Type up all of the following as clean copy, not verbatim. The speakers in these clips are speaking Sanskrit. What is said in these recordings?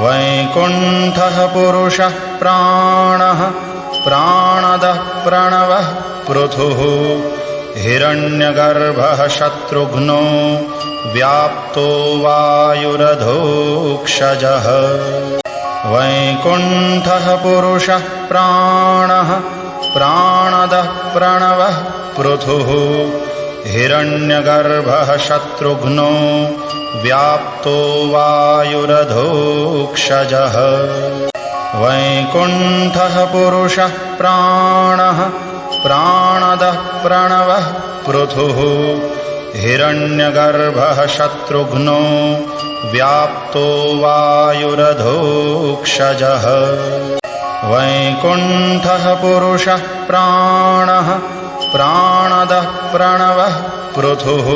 वैकुण्ठः पुरुषः प्राणः प्राणदः प्रणवः पृथुः हिरण्यगर्भः शत्रुघ्नो व्याप्तो वायुरधोक्षजः वैकुण्ठः पुरुषः प्राणः प्राणदः प्रणवः पृथुः हिरण्यगर्भः शत्रुघ्नो व्याप्तो वायुरधोक्षजः वैकुण्ठः पुरुषः प्राणः प्राणदः प्रणवः पृथुः हिरण्यगर्भः शत्रुघ्नो व्याप्तो वायुरधोक्षजः वैकुण्ठः पुरुषः प्राणः प्राणदः प्रणवः पृथुः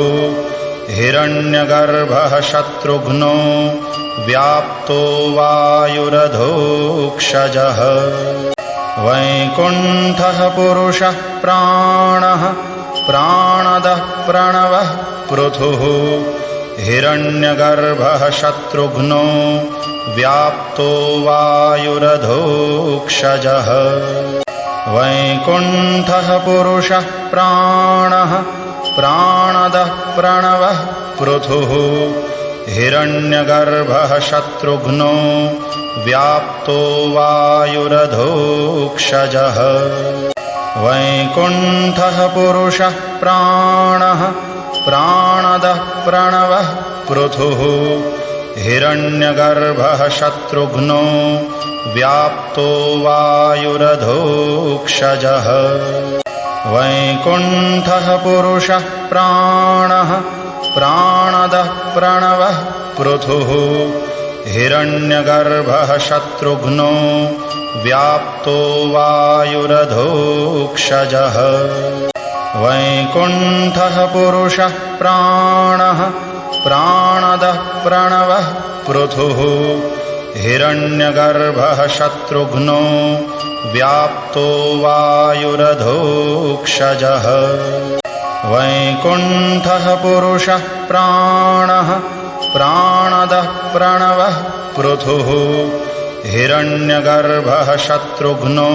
हिरण्यगर्भः शत्रुघ्नो व्याप्तो वायुरधोक्षजः वैकुण्ठः पुरुषः प्राणः प्राणदः प्रणवः पृथुः हिरण्यगर्भः शत्रुघ्नो व्याप्तो वायुरधोक्षजः वैकुण्ठः पुरुषः प्राणः प्राणदः प्रणवः पृथुः हिरण्यगर्भः शत्रुघ्नो व्याप्तो वायुरधोक्षजः वैकुण्ठः पुरुषः प्राणः प्राणदः प्रणवः पृथुः हिरण्यगर्भः शत्रुघ्नो व्याप्तो वायुरधोक्षजः वैकुण्ठः पुरुषः प्राणः प्राणदः प्रणवः पृथुः हिरण्यगर्भः शत्रुघ्नो व्याप्तो वायुरधोक्षजः वैकुण्ठः पुरुषः प्राणः प्राणदः प्रणवः पृथुः हिरण्यगर्भः शत्रुघ्नो व्याप्तो वायुरधोक्षजः वैकुण्ठः पुरुषः प्राणः प्राणदः प्रणवः पृथुः हिरण्यगर्भः शत्रुघ्नो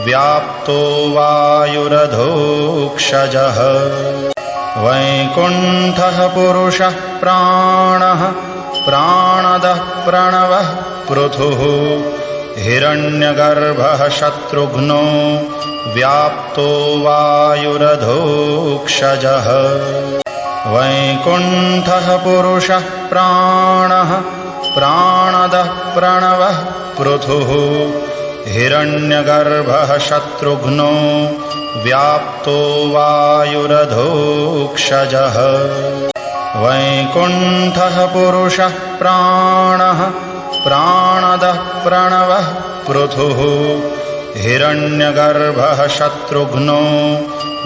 व्याप्तो वायुरधोक्षजः वैकुण्ठः पुरुषः प्राणः प्राणदः प्रणवः पृथुः हिरण्यगर्भः शत्रुघ्नो व्याप्तो वायुरधोक्षजः वैकुण्ठः पुरुषः प्राणः प्राणदः प्रणवः पृथुः हिरण्यगर्भः शत्रुघ्नो व्याप्तो वायुरधोक्षजः वैकुण्ठः पुरुषः प्राणः प्राणदः प्रणवः पृथुः हिरण्यगर्भः शत्रुघ्नो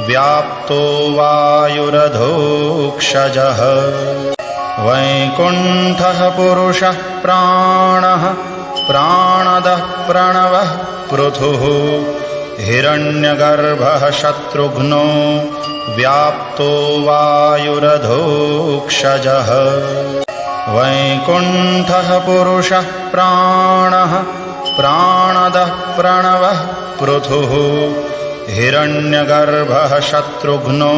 व्याप्तो वायुरधोक्षजः वैकुण्ठः पुरुषः प्राणः प्राणदः प्रणवः पृथुः हिरण्यगर्भः शत्रुघ्नो व्याप्तो वायुरधोक्षजः वैकुण्ठः पुरुषः प्राणः प्राणदः प्रणवः पृथुः हिरण्यगर्भः शत्रुघ्नो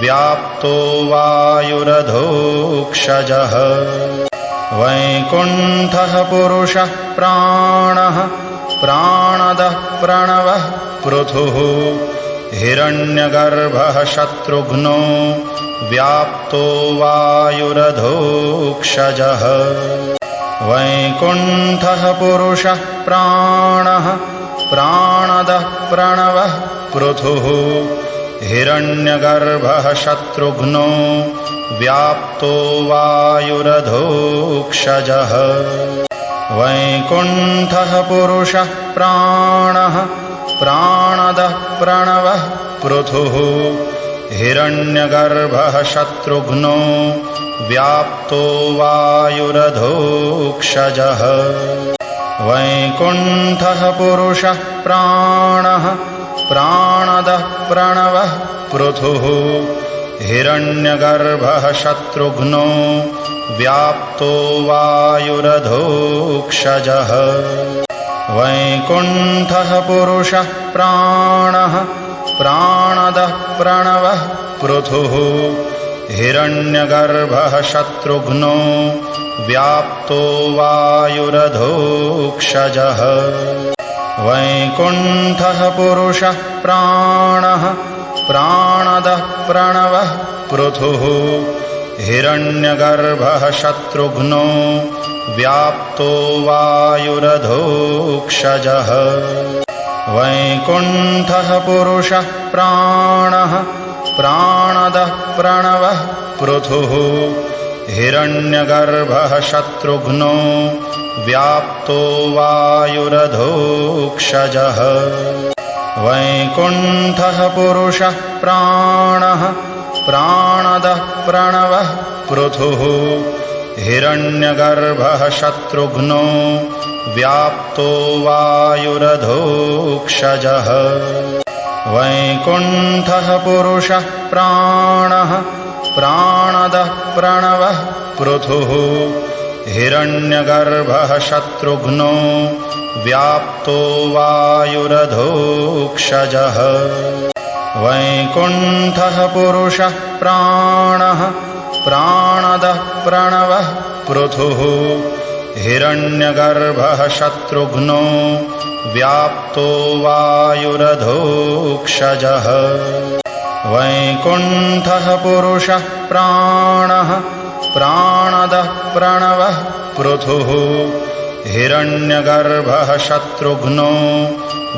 व्याप्तो वायुरधोक्षजः वैकुण्ठः पुरुषः प्राणः प्राणदः प्रणवः पृथुः हिरण्यगर्भः शत्रुघ्नो व्याप्तो वायुरधोक्षजः वैकुण्ठः पुरुषः प्राणः प्राणदः प्रणवः पृथुः हिरण्यगर्भः शत्रुघ्नो व्याप्तो वायुरधोक्षजः वैकुण्ठः पुरुषः प्राणः प्राणदः प्रणवः पृथुः हिरण्यगर्भः शत्रुघ्नो व्याप्तो वायुरधोक्षजः वैकुण्ठः पुरुषः प्राणः प्राणदः प्रणवः पृथुः हिरण्यगर्भः शत्रुघ्नो व्याप्तो वायुरधोक्षजः वैकुण्ठः पुरुषः प्राणः प्राणदः प्रणवः पृथुः हिरण्यगर्भः शत्रुघ्नो व्याप्तो वायुरधोक्षजः वैकुण्ठः पुरुषः प्राणः प्राणदः प्रणवः पृथुः हिरण्यगर्भः शत्रुघ्नो व्याप्तो वायुरधोक्षजः वैकुण्ठः पुरुषः प्राणः प्राणदः प्रणवः पृथुः हिरण्यगर्भः शत्रुघ्नो व्याप्तो वायुरधोक्षजः वैकुण्ठः पुरुषः प्राणः प्राणदः प्रणवः पृथुः हिरण्यगर्भः शत्रुघ्नो व्याप्तो वायुरधोक्षजः वैकुण्ठः पुरुषः प्राणः प्राणदः प्रणवः पृथुः हिरण्यगर्भः शत्रुघ्नो व्याप्तो वायुरधोक्षजः वैकुण्ठः पुरुषः प्राणः प्राणदः प्रणवः पृथुः हिरण्यगर्भः शत्रुघ्नो व्याप्तो वायुरधोक्षजः वैकुण्ठः पुरुषः प्राणः प्राणदः प्रणवः पृथुः हिरण्यगर्भः शत्रुघ्नो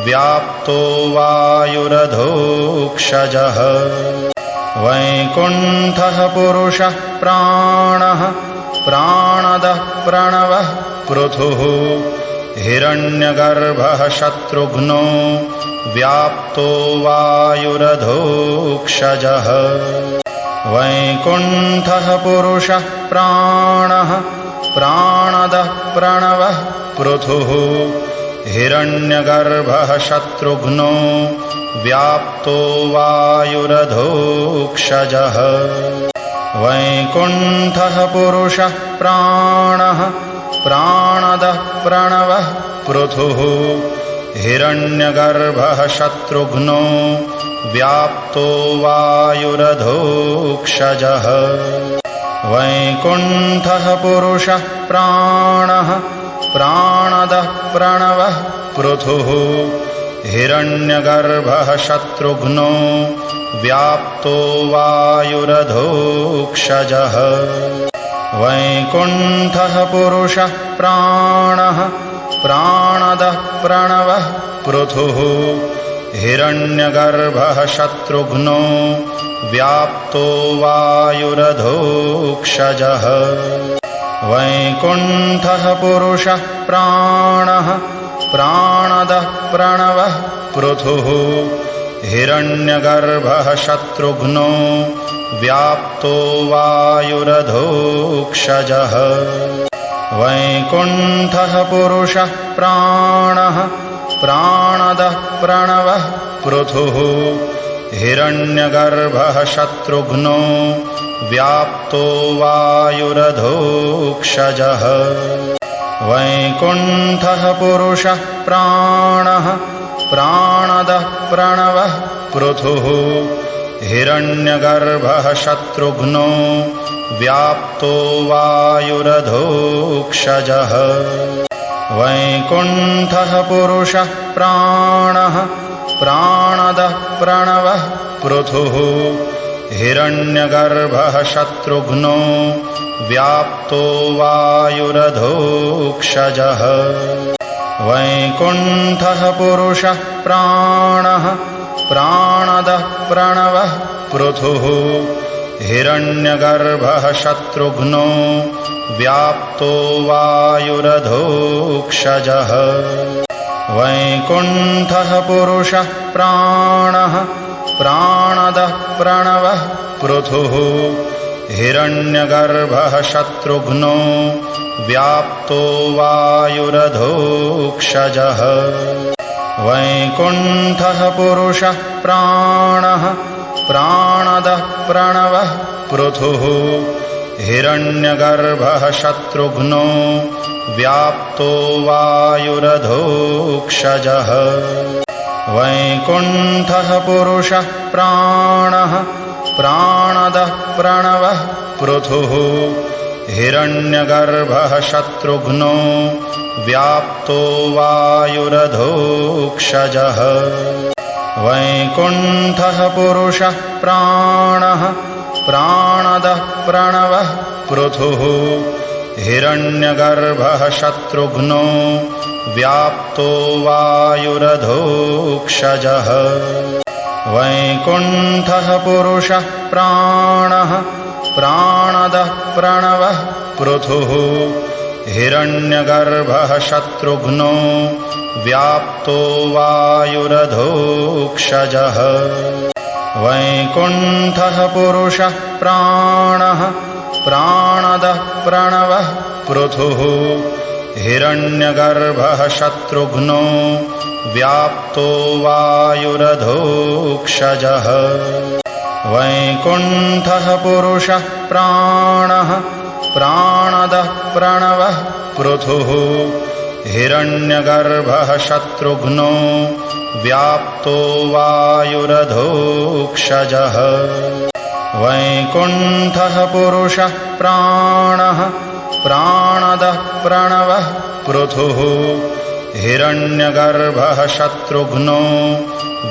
व्याप्तो वायुरधोक्षजः वैकुण्ठः पुरुषः प्राणः प्राणदः प्रणवः पृथुः हिरण्यगर्भः शत्रुघ्नो व्याप्तो वायुरधोक्षजः वैकुण्ठः पुरुषः प्राणः प्राणदः प्रणवः पृथुः हिरण्यगर्भः शत्रुघ्नो व्याप्तो वायुरधोक्षजः वैकुण्ठः पुरुषः प्राणः प्राणदः प्रणवः पृथुः हिरण्यगर्भः शत्रुघ्नो व्याप्तो वायुरधोक्षजः वैकुण्ठः पुरुषः प्राणः प्राणदः प्रणवः पृथुः हिरण्यगर्भः शत्रुघ्नो व्याप्तो वायुरधोक्षजः वैकुण्ठः पुरुषः प्राणः प्राणदः प्रणवः पृथुः हिरण्यगर्भः शत्रुघ्नो व्याप्तो वायुरधोक्षजः वैकुण्ठः पुरुषः प्राणः प्राणदः प्रणवः पृथुः हिरण्यगर्भः शत्रुघ्नो व्याप्तो वायुरधोक्षजः वैकुण्ठः पुरुषः प्राणः प्राणदः प्रणवः पृथुः हिरण्यगर्भः शत्रुघ्नो व्याप्तो वायुरधोक्षजः वैकुण्ठः पुरुषः प्राणः प्राणदः प्रणवः पृथुः हिरण्यगर्भः शत्रुघ्नो व्याप्तो वायुरधोक्षजः वैकुण्ठः पुरुषः प्राणः प्राणदः प्रणवः पृथुः हिरण्यगर्भः शत्रुघ्नो व्याप्तो वायुरधोक्षजः वैकुण्ठः पुरुषः प्राणः प्राणदः प्रणवः पृथुः हिरण्यगर्भः शत्रुघ्नो व्याप्तो वायुरधोक्षजः वैकुण्ठः पुरुषः प्राणः प्राणदः प्रणवः पृथुः हिरण्यगर्भः शत्रुघ्नो व्याप्तो वायुरधोक्षजः वैकुण्ठः पुरुषः प्राणः प्राणदः प्रणवः पृथुः हिरण्यगर्भः शत्रुघ्नो व्याप्तो वायुरधोक्षजः वैकुण्ठः पुरुषः प्राणः प्राणदः प्रणवः पृथुः हिरण्यगर्भः शत्रुघ्नो व्याप्तो वायुरधोक्षजः वैकुण्ठः पुरुषः प्राणः प्राणदः प्रणवः पृथुः हिरण्यगर्भः शत्रुघ्नो व्याप्तो वायुरधोक्षजः वैकुण्ठः पुरुषः प्राणः प्राणदः प्रणवः पृथुः हिरण्यगर्भः शत्रुघ्नो व्याप्तो वायुरधोक्षजः वैकुण्ठः पुरुषः प्राणः प्राणदः प्रणवः पृथुः हिरण्यगर्भः शत्रुघ्नो व्याप्तो वायुरधोक्षजः वैकुण्ठः पुरुषः प्राणः प्राणदः प्रणवः पृथुः हिरण्यगर्भः शत्रुघ्नो व्याप्तो वायुरधोक्षजः वैकुण्ठः पुरुषः प्राणः प्राणदः प्रणवः पृथुः हिरण्यगर्भः शत्रुघ्नो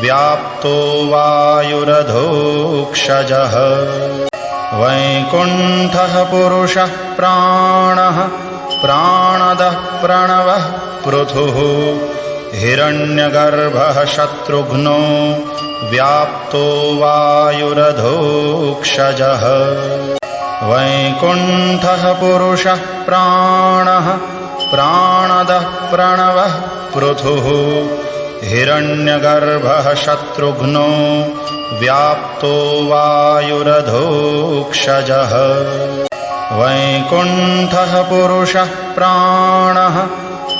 व्याप्तो वायुरधोक्षजः वैकुण्ठः पुरुषः प्राणः प्राणदः प्रणवः पृथुः हिरण्यगर्भः शत्रुघ्नो व्याप्तो वायुरधोक्षजः वैकुण्ठः पुरुषः प्राणः प्राणदः प्रणवः पृथुः हिरण्यगर्भः शत्रुघ्नो व्याप्तो वायुरधोक्षजः वैकुण्ठः पुरुषः प्राणः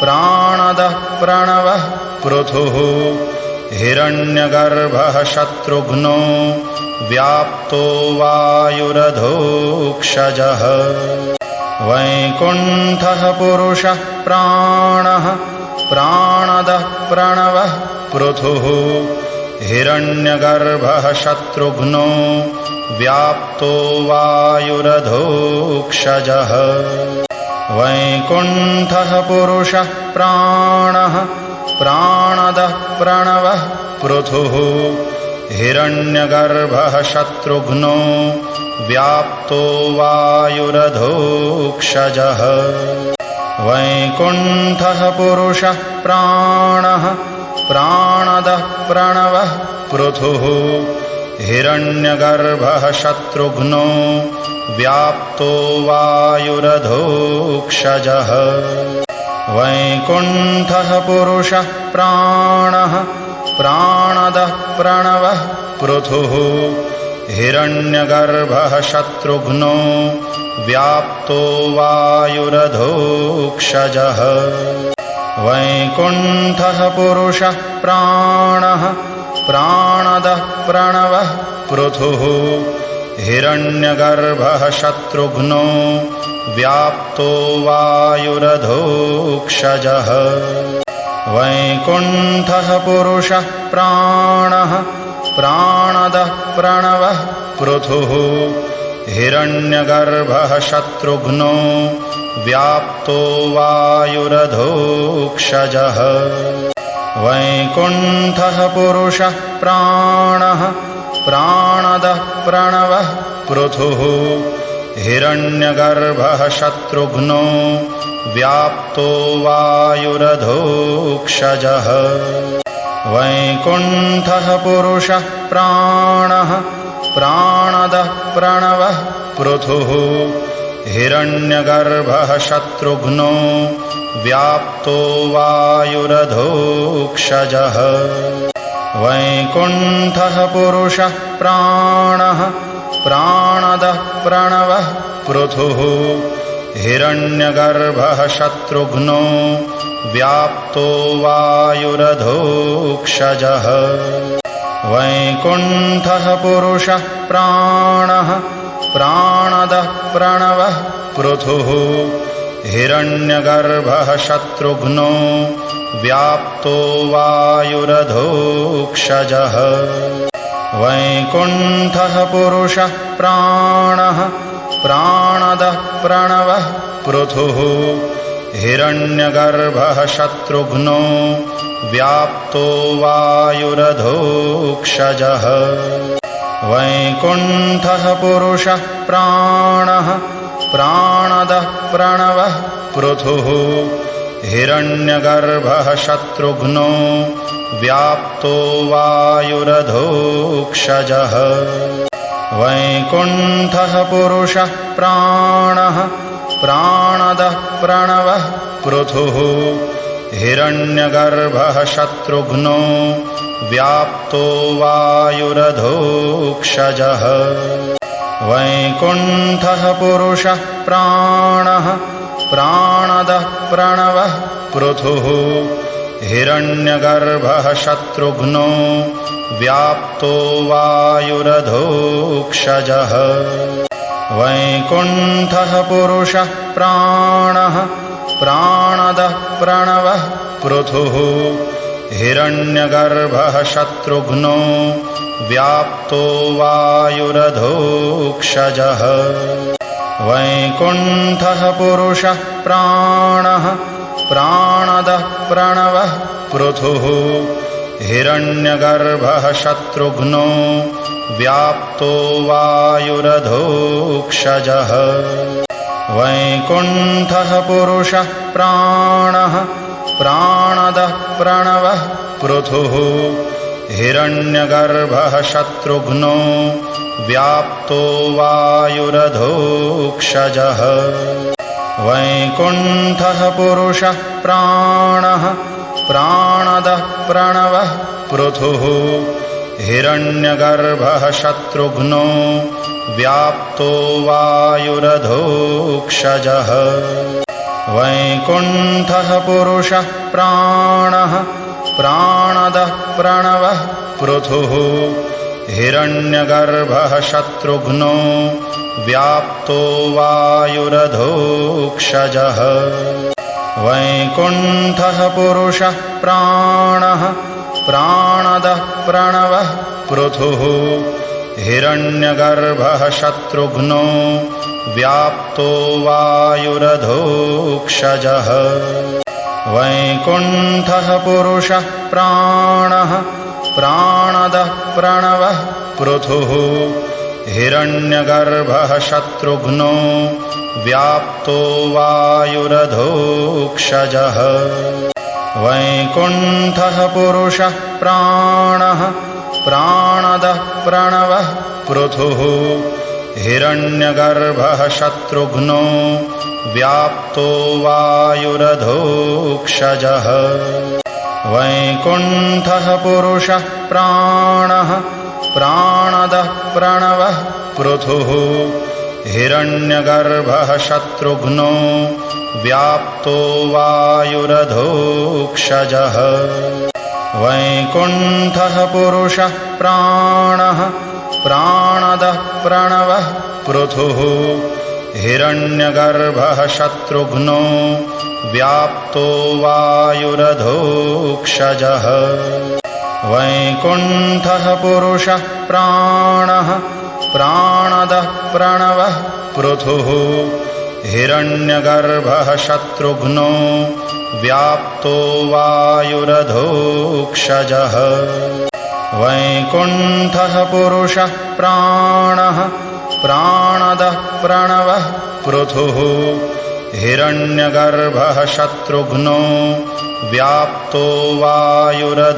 प्राणदः प्रणवः पृथुः हिरण्यगर्भः शत्रुघ्नो व्याप्तो वायुरधोक्षजः वैकुण्ठः पुरुषः प्राणः प्राणदः प्रणवः पृथुः हिरण्यगर्भः शत्रुघ्नो व्याप्तो वायुरधोक्षजः वैकुण्ठः पुरुषः प्राणः प्राणदः प्रणवः पृथुः हिरण्यगर्भः शत्रुघ्नो व्याप्तो वायुरधोक्षजः वैकुण्ठः पुरुषः प्राणः प्राणदः प्रणवः पृथुः हिरण्यगर्भः शत्रुघ्नो व्याप्तो वायुरधोक्षजः वैकुण्ठः पुरुषः प्राणः प्राणदः प्रणवः पृथुः हिरण्यगर्भः शत्रुघ्नो व्याप्तो वायुरधोक्षजः वैकुण्ठः पुरुषः प्राणः प्राणदः प्रणवः पृथुः हिरण्यगर्भः शत्रुघ्नो व्याप्तो वायुरधोक्षजः वैकुण्ठः पुरुषः प्राणः प्राणदः प्रणवः पृथुः हिरण्यगर्भः शत्रुघ्नो व्याप्तो वायुरधोक्षजः वैकुण्ठः पुरुषः प्राणः प्राणदः प्रणवः पृथुः हिरण्यगर्भः शत्रुघ्नो व्याप्तो वायुरधोक्षजः वैकुण्ठः पुरुषः प्राणः प्राणदः प्रणवः पृथुः हिरण्यगर्भः शत्रुघ्नो व्याप्तो वायुरधोक्षजः वैकुण्ठः पुरुषः प्राणः प्राणदः प्रणवः पृथुः हिरण्यगर्भः शत्रुघ्नो व्याप्तो वायुरधोक्षजः वैकुण्ठः पुरुषः प्राणः प्राणदः प्रणवः पृथुः हिरण्यगर्भः शत्रुघ्नो व्याप्तो वायुरधोक्षजः वैकुण्ठः पुरुषः प्राणः प्राणदः प्रणवः पृथुः हिरण्यगर्भः शत्रुघ्नो व्याप्तो वायुरधोक्षजः वैकुण्ठः पुरुषः प्राणः प्राणदः प्रणवः पृथुः हिरण्यगर्भः शत्रुघ्नो व्याप्तो वायुरधोक्षजः वैकुण्ठः पुरुषः प्राणः प्राणदः प्रणवः पृथुः हिरण्यगर्भः शत्रुघ्नो व्याप्तो वायुरधोक्षजः वैकुण्ठः पुरुषः प्राणः प्राणदः प्रणवः पृथुः हिरण्यगर्भः शत्रुघ्नो व्याप्तो वायुरधोक्षजः वैकुण्ठः पुरुषः प्राणः प्राणदः प्रणवः पृथुः हिरण्यगर्भः शत्रुघ्नो व्याप्तो वायुरधोक्षजः वैकुण्ठः पुरुषः प्राणः प्राणदः प्रणवः पृथुः हिरण्यगर्भः शत्रुघ्नो व्याप्तो वायुरधोक्षजः वैकुण्ठः पुरुषः प्राणः प्राणदः प्रणवः पृथुः हिरण्यगर्भः शत्रुघ्नो व्याप्तो वायुरधोक्षजः वैकुण्ठः पुरुषः प्राणः प्राणदः प्रणवः पृथुः हिरण्यगर्भः शत्रुघ्नो व्याप्तो वायुरधोक्षजः वैकुण्ठः पुरुषः प्राणः प्राणदः प्रणवः पृथुः हिरण्यगर्भः शत्रुघ्नो व्याप्तो वायुरधोक्षजः वैकुण्ठः पुरुषः प्राणः प्राणदः प्रणवः पृथुः हिरण्यगर्भः शत्रुघ्नो व्याप्तो वायुरधोक्षजः वैकुण्ठः पुरुषः प्राणः प्राणदः प्रणवः पृथुः हिरण्यगर्भः शत्रुघ्नो व्याप्तो वायुरधोक्षजः वैकुण्ठः पुरुषः प्राणः प्राणदः प्रणवः पृथुः हिरण्यगर्भः शत्रुघ्नो व्याप्तो वायुरधोक्षजः वैकुण्ठः पुरुषः प्राणः प्राणदः प्रणवः पृथुः हिरण्यगर्भः शत्रुघ्नो व्याप्तो वायुरधोक्षजः वैकुण्ठः पुरुषः प्राणः प्राणदः प्रणवः पृथुः हिरण्यगर्भः शत्रुघ्नो व्याप्तो वायुरधोक्षजः वैकुण्ठः पुरुषः प्राणः प्राणदः प्रणवः पृथुः हिरण्यगर्भः शत्रुघ्नो व्याप्तो वायुरधोक्षजः वैकुण्ठः पुरुषः प्राणः प्राणदः प्रणवः पृथुः हिरण्यगर्भः शत्रुघ्नो व्याप्तो वायुरधोक्षजः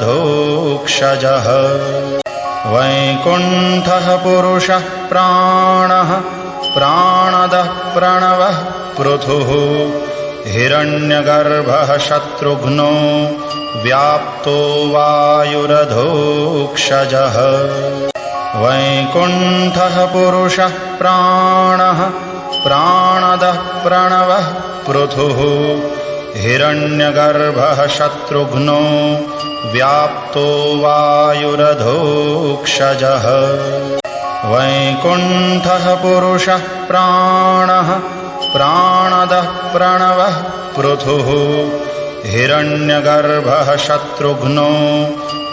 वैकुण्ठः पुरुषः प्राणः प्राणदः प्रणवः पृथुः हिरण्यगर्भः शत्रुघ्नो व्याप्तो वायुरधोक्षजः वैकुण्ठः पुरुषः प्राणः प्राणदः प्रणवः पृथुः हिरण्यगर्भः शत्रुघ्नो व्याप्तो वायुरधोक्षजः वैकुण्ठः पुरुषः प्राणः प्राणदः प्रणवः पृथुः हिरण्यगर्भः शत्रुघ्नो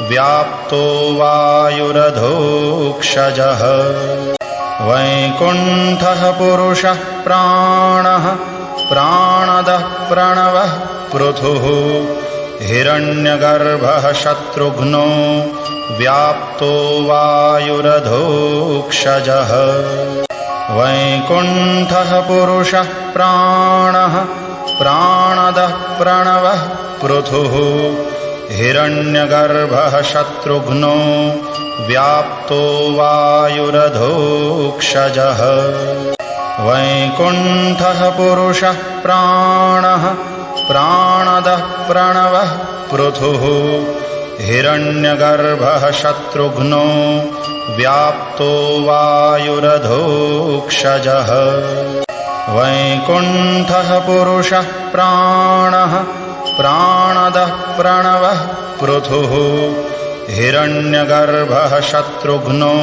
व्याप्तो वायुरधोक्षजः वैकुण्ठः पुरुषः प्राणः प्राणदः प्रणवः पृथुः हिरण्यगर्भः शत्रुघ्नो व्याप्तो वायुरधोक्षजः वैकुण्ठः पुरुषः प्राणः प्राणदः प्रणवः पृथुः हिरण्यगर्भः शत्रुघ्नो व्याप्तो वायुरधोक्षजः वैकुण्ठः पुरुषः प्राणः प्राणदः प्रणवः पृथुः हिरण्यगर्भः शत्रुघ्नो व्याप्तो वायुरधोक्षजः वैकुण्ठः पुरुषः प्राणः प्राणदः प्रणवः पृथुः हिरण्यगर्भः शत्रुघ्नो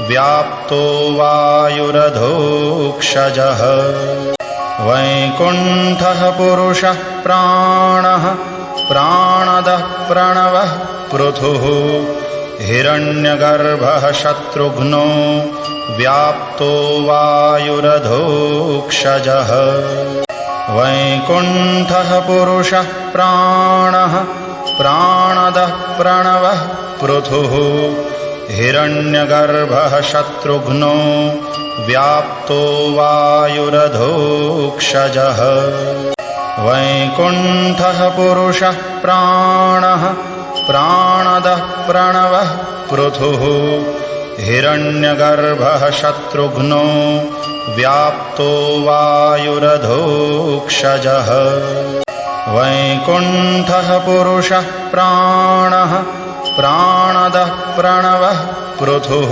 व्याप्तो वायुरधोक्षजः वैकुण्ठः पुरुषः प्राणः प्राणदः प्रणवः पृथुः हिरण्यगर्भः शत्रुघ्नो व्याप्तो वायुरधोक्षजः वैकुण्ठः पुरुषः प्राणः प्राणदः प्रणवः पृथुः हिरण्यगर्भः शत्रुघ्नो व्याप्तो वायुरधोक्षजः वैकुण्ठः पुरुषः प्राणः प्राणदः प्रणवः पृथुः हिरण्यगर्भः शत्रुघ्नो व्याप्तो वायुरधोक्षजः वैकुण्ठः पुरुषः प्राणः प्राणदः प्रणवः पृथुः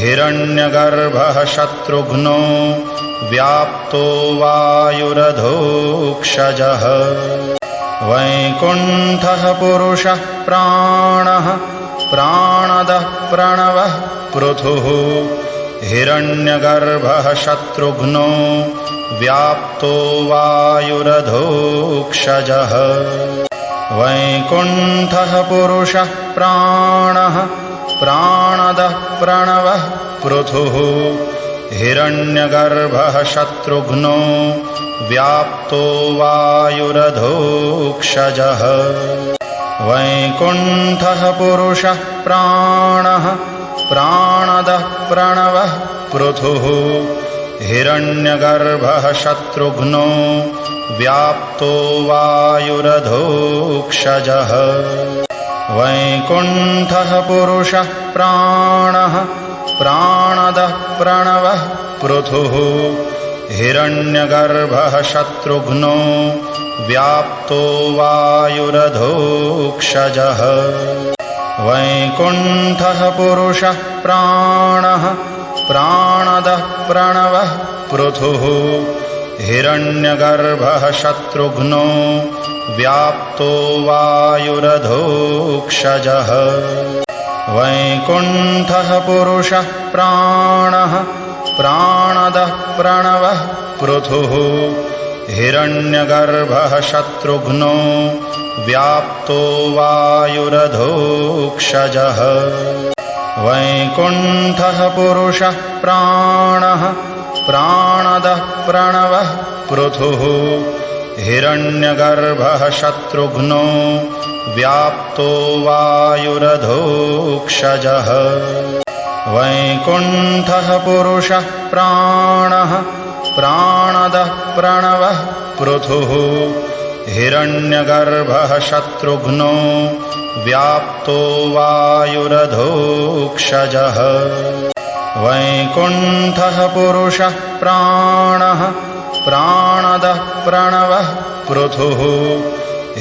हिरण्यगर्भः शत्रुघ्नो व्याप्तो वायुरधोक्षजः वैकुण्ठः पुरुषः प्राणः प्राणदः प्रणवः पृथुः हिरण्यगर्भः शत्रुघ्नो व्याप्तो वायुरधोक्षजः वैकुण्ठः पुरुषः प्राणः प्राणदः प्रणवः पृथुः हिरण्यगर्भः शत्रुघ्नो व्याप्तो वायुरधोक्षजः वैकुण्ठः पुरुषः प्राणः प्राणदः प्रणवः पृथुः हिरण्यगर्भः शत्रुघ्नो व्याप्तो वायुरधोक्षजः वैकुण्ठः पुरुषः प्राणः प्राणदः प्रणवः पृथुः हिरण्यगर्भः शत्रुघ्नो व्याप्तो वायुरधोक्षजः वैकुण्ठः पुरुषः प्राणः प्राणदः प्रणवः पृथुः हिरण्यगर्भः शत्रुघ्नो व्याप्तो वायुरधोक्षजः वैकुण्ठः पुरुषः प्राणः प्राणदः प्रणवः पृथुः हिरण्यगर्भः शत्रुघ्नो व्याप्तो वायुरधोक्षजः वैकुण्ठः पुरुषः प्राणः प्राणदः प्रणवः पृथुः हिरण्यगर्भः शत्रुघ्नो व्याप्तो वायुरधोक्षजः वैकुण्ठः पुरुषः प्राणः प्राणदः प्रणवः पृथुः हिरण्यगर्भः शत्रुघ्नो व्याप्तो वायुरधोक्षजः वैकुण्ठः पुरुषः प्राणः प्राणदः प्रणवः पृथुः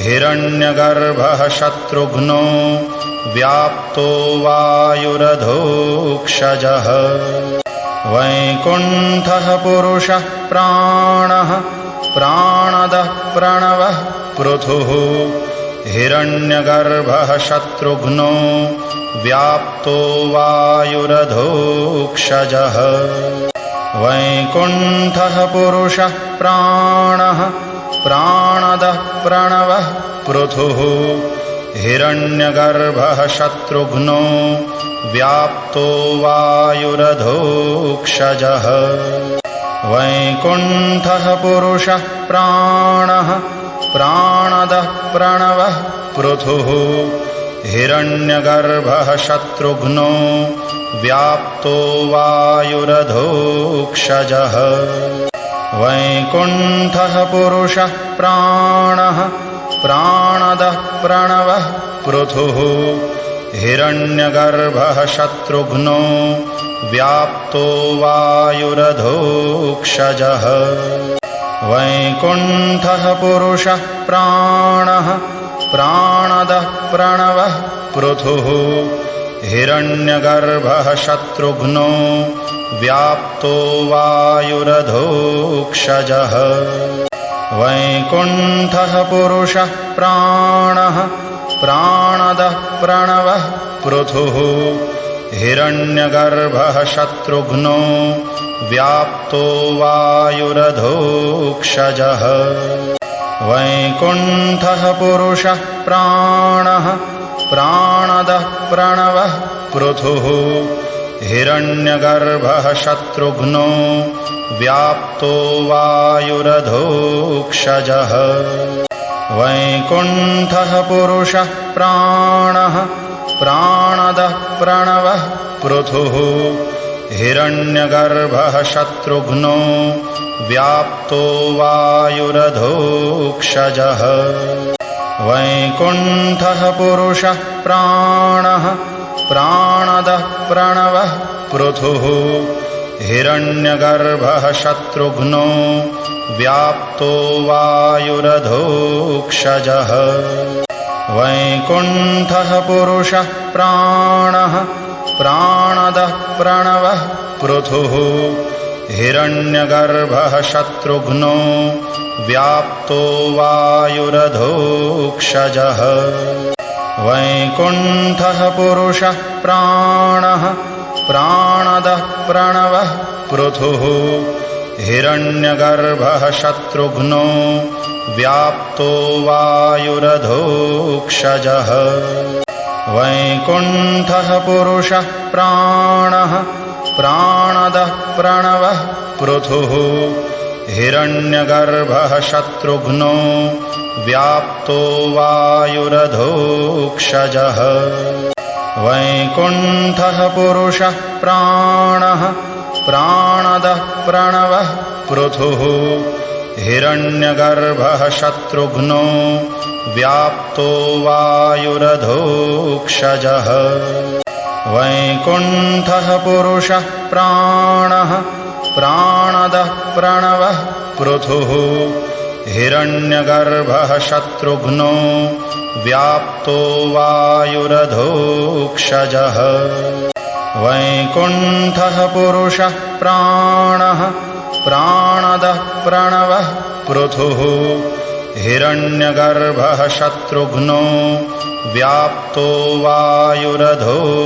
हिरण्यगर्भः शत्रुघ्नो व्याप्तो वायुरधोक्षजः वैकुण्ठः पुरुषः प्राणः प्राणदः प्रणवः पृथुः हिरण्यगर्भः शत्रुघ्नो व्याप्तो वायुरधोक्षजः वैकुण्ठः पुरुषः प्राणः प्राणदः प्रणवः पृथुः हिरण्यगर्भः शत्रुघ्नो व्याप्तो वायुरधोक्षजः वैकुण्ठः पुरुषः प्राणः प्राणदः प्रणवः पृथुः हिरण्यगर्भः शत्रुघ्नो व्याप्तो वायुरधोक्षजः वैकुण्ठः पुरुषः प्राणः प्राणदः प्रणवः पृथुः हिरण्यगर्भः शत्रुघ्नो व्याप्तो वायुरधोक्षजः वैकुण्ठः पुरुषः प्राणः प्राणदः प्रणवः पृथुः हिरण्यगर्भः शत्रुघ्नो व्याप्तो वायुरधोक्षजः वैकुण्ठः पुरुषः प्राणः प्राणदः प्रणवः पृथुः हिरण्यगर्भः शत्रुघ्नो व्याप्तो वायुरधोक्षजः वैकुण्ठः पुरुषः प्राणः प्राणदः प्रणवः पृथुः हिरण्यगर्भः शत्रुघ्नो व्याप्तो वायुरधोक्षजः वैकुण्ठः पुरुषः प्राणः प्राणदः प्रणवः पृथुः हिरण्यगर्भः शत्रुघ्नो व्याप्तो वायुरधोक्षजः वैकुण्ठः पुरुषः प्राणः प्राणदः प्रणवः पृथुः हिरण्यगर्भः शत्रुघ्नो व्याप्तो वायुरधोक्षजः वैकुण्ठः पुरुषः प्राणः प्राणदः प्रणवः पृथुः हिरण्यगर्भः शत्रुघ्नो व्याप्तो वायुरधोक्षजः वैकुण्ठः पुरुषः प्राणः प्राणदः प्रणवः पृथुः हिरण्यगर्भः शत्रुघ्नो व्याप्तो वायुरधोक्षजः वैकुण्ठः पुरुषः प्राणः प्राणदः प्रणवः पृथुः हिरण्यगर्भः शत्रुघ्नो व्याप्तो वायुरधोक्षजः वैकुण्ठः पुरुषः प्राणः प्राणदः प्रणवः पृथुः हिरण्यगर्भः शत्रुघ्नो व्याप्तो वायुरधोक्षजः वैकुण्ठः पुरुषः प्राणः प्राणदः प्रणवः पृथुः हिरण्यगर्भः शत्रुघ्नो व्याप्तो वायुरधोक्षजः वैकुण्ठः पुरुषः प्राणः प्राणदः प्रणवः पृथुः हिरण्यगर्भः शत्रुघ्नो व्याप्तो वायुरधोक्षजः